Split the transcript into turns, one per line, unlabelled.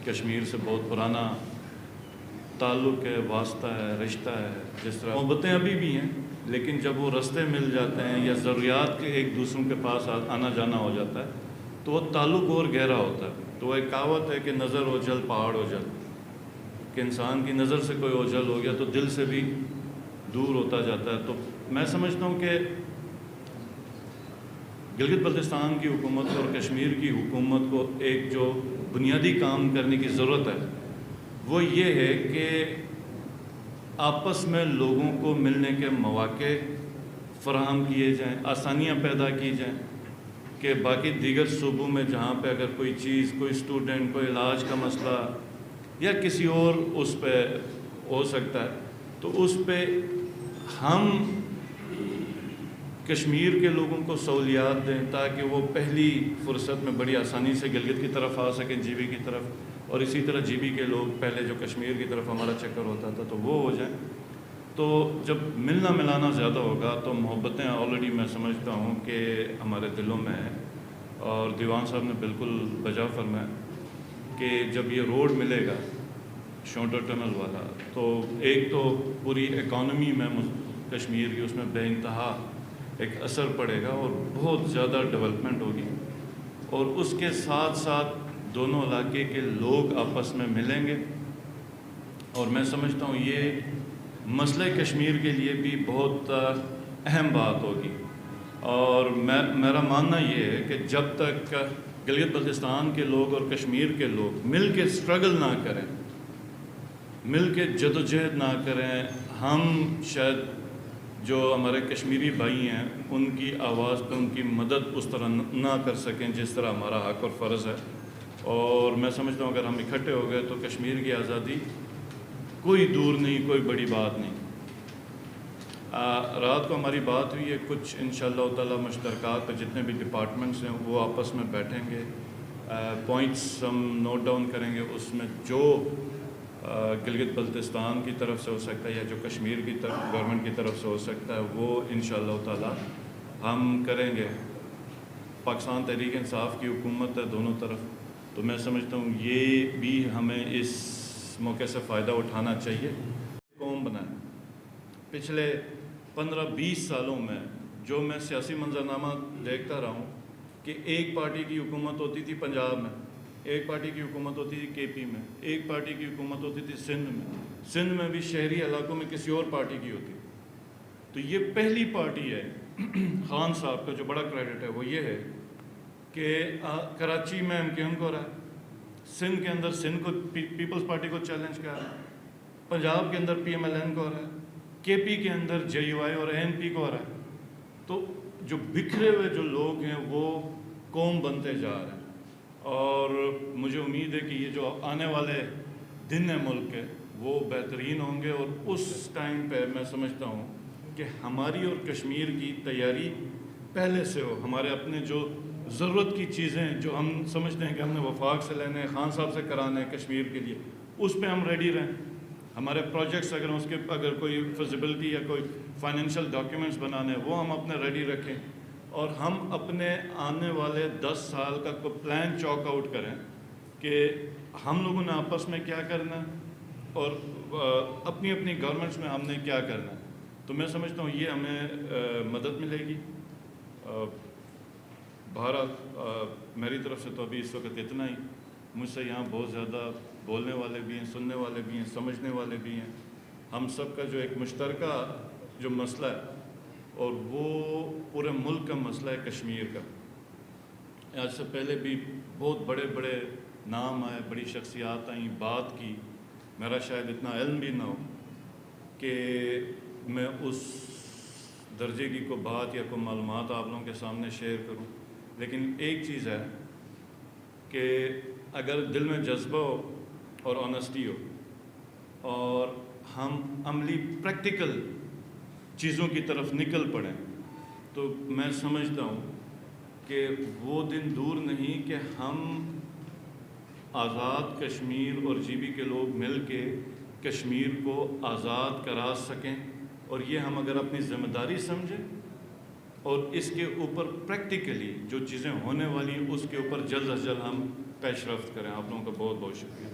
کشمیر سے بہت پرانا تعلق ہے، واسطہ ہے، رشتہ ہے. جس طرح محبتیں ابھی بھی ہیں، لیکن جب وہ رستے مل جاتے ہیں یا ضروریات کے ایک دوسروں کے پاس آنا جانا ہو جاتا ہے تو وہ تعلق اور گہرا ہوتا ہے. تو وہ ایک کہاوت ہے کہ نظر اوجھل پہاڑ اوجھل، کہ انسان کی نظر سے کوئی اوجھل ہو گیا تو دل سے بھی دور ہوتا جاتا ہے. تو میں سمجھتا ہوں کہ گلگت بلتستان کی حکومت اور کشمیر کی حکومت کو ایک جو بنیادی کام کرنے کی ضرورت ہے وہ یہ ہے کہ آپس میں لوگوں کو ملنے کے مواقع فراہم کیے جائیں، آسانیاں پیدا کی جائیں کہ باقی دیگر صوبوں میں جہاں پہ اگر کوئی چیز، کوئی اسٹوڈنٹ، کوئی علاج کا مسئلہ یا کسی اور اس پہ ہو سکتا ہے تو اس پہ ہم کشمیر کے لوگوں کو سہولیات دیں تاکہ وہ پہلی فرصت میں بڑی آسانی سے گلگت کی طرف آ سکیں، جی بی کی طرف، اور اسی طرح جی بی کے لوگ پہلے جو کشمیر کی طرف ہمارا چکر ہوتا تھا تو وہ ہو جائیں. تو جب ملنا ملانا زیادہ ہوگا تو محبتیں آلریڈی میں سمجھتا ہوں کہ ہمارے دلوں میں ہیں. اور دیوان صاحب نے بالکل بجا فرمایا کہ جب یہ روڈ ملے گا شونٹر ٹنل والا تو ایک تو پوری اکانومی میں کشمیر کی اس میں بے انتہا ایک اثر پڑے گا اور بہت زیادہ ڈیولپمنٹ ہوگی، اور اس کے ساتھ ساتھ دونوں علاقے کے لوگ آپس میں ملیں گے. اور میں سمجھتا ہوں یہ مسئلہ کشمیر کے لیے بھی بہت اہم بات ہوگی. اور میرا ماننا یہ ہے کہ جب تک گلگت بلتستان کے لوگ اور کشمیر کے لوگ مل کے سٹرگل نہ کریں، مل کے جدوجہد نہ کریں، ہم شاید جو ہمارے کشمیری بھائی ہیں ان کی آواز پہ ان کی مدد اس طرح نہ کر سکیں جس طرح ہمارا حق اور فرض ہے. اور میں سمجھتا ہوں اگر ہم اکٹھے ہو گئے تو کشمیر کی آزادی کوئی دور نہیں، کوئی بڑی بات نہیں. رات کو ہماری بات ہوئی ہے، کچھ انشاءاللہ تعالی مشترکات پہ جتنے بھی ڈپارٹمنٹس ہیں وہ آپس میں بیٹھیں گے، پوائنٹس ہم نوٹ ڈاؤن کریں گے. اس میں جو گلگت بلتستان کی طرف سے ہو سکتا ہے یا جو کشمیر کی طرف گورنمنٹ کی طرف سے ہو سکتا ہے وہ انشاءاللہ تعالی ہم کریں گے. پاکستان تحریک انصاف کی حکومت ہے دونوں طرف، تو میں سمجھتا ہوں یہ بھی ہمیں اس موقع سے فائدہ اٹھانا چاہیے. قوم بنائیں. پچھلے 15-20 سالوں میں جو میں سیاسی منظرنامہ دیکھتا رہا ہوں کہ ایک پارٹی کی حکومت ہوتی تھی پنجاب میں، ایک پارٹی کی حکومت ہوتی تھی کے پی میں، ایک پارٹی کی حکومت ہوتی تھی سندھ میں بھی شہری علاقوں میں کسی اور پارٹی کی ہوتی. تو یہ پہلی پارٹی ہے خان صاحب کا جو بڑا کریڈٹ ہے وہ یہ ہے کہ کراچی میں ایم کیو ایم کو رہا ہے، سندھ کے اندر سندھ کو پیپلز پارٹی کو چیلنج کر رہا ہے، پنجاب کے اندر پی ایم ایل این کو رہا ہے، کے پی کے اندر جے یو آئی اور اے این پی کو رہا ہے. تو جو بکھرے ہوئے جو لوگ ہیں وہ قوم بنتے جا رہے ہیں. اور مجھے امید ہے کہ یہ جو آنے والے دن ہیں ملک کے وہ بہترین ہوں گے. اور اس ٹائم پہ میں سمجھتا ہوں کہ ہماری اور کشمیر کی تیاری پہلے سے ہو. ہمارے اپنے جو ضرورت کی چیزیں جو ہم سمجھتے ہیں کہ ہم نے وفاق سے لینے، خان صاحب سے کرانے ہیں کشمیر کے لیے، اس پہ ہم ریڈی رہیں. ہمارے پروجیکٹس اگر کوئی فیزیبلٹی یا کوئی فائنینشیل ڈاکیومنٹس بنانے وہ ہم اپنے ریڈی رکھیں. اور ہم اپنے آنے والے 10 سال کا کوئی پلان چاک آؤٹ کریں کہ ہم لوگوں نے آپس میں کیا کرنا ہے اور اپنی اپنی گورنمنٹس میں ہم نے کیا کرنا ہے. تو میں سمجھتا ہوں یہ ہمیں مدد ملے گی. بہرحال میری طرف سے تو ابھی اس وقت اتنا ہی. مجھ سے یہاں بہت زیادہ بولنے والے بھی ہیں، سننے والے بھی ہیں، سمجھنے والے بھی ہیں. ہم سب کا جو ایک مشترکہ جو مسئلہ ہے اور وہ پورے ملک کا مسئلہ ہے کشمیر کا. آج سے پہلے بھی بہت بڑے بڑے نام آئے، بڑی شخصیات آئیں، بات کی. میرا شاید اتنا علم بھی نہ ہو کہ میں اس درجے کی کوئی بات یا کوئی معلومات آپ لوگوں کے سامنے شیئر کروں. لیکن ایک چیز ہے کہ اگر دل میں جذبہ ہو اور آنیسٹی ہو اور ہم عملی پریکٹیکل چیزوں کی طرف نکل پڑیں تو میں سمجھتا ہوں کہ وہ دن دور نہیں کہ ہم آزاد کشمیر اور جی بی کے لوگ مل کے کشمیر کو آزاد کرا سکیں. اور یہ ہم اگر اپنی ذمہ داری سمجھیں اور اس کے اوپر پریکٹیکلی جو چیزیں ہونے والی ہیں اس کے اوپر جلد از جلد ہم پیش رفت کریں. آپ لوگوں کا بہت بہت شکریہ.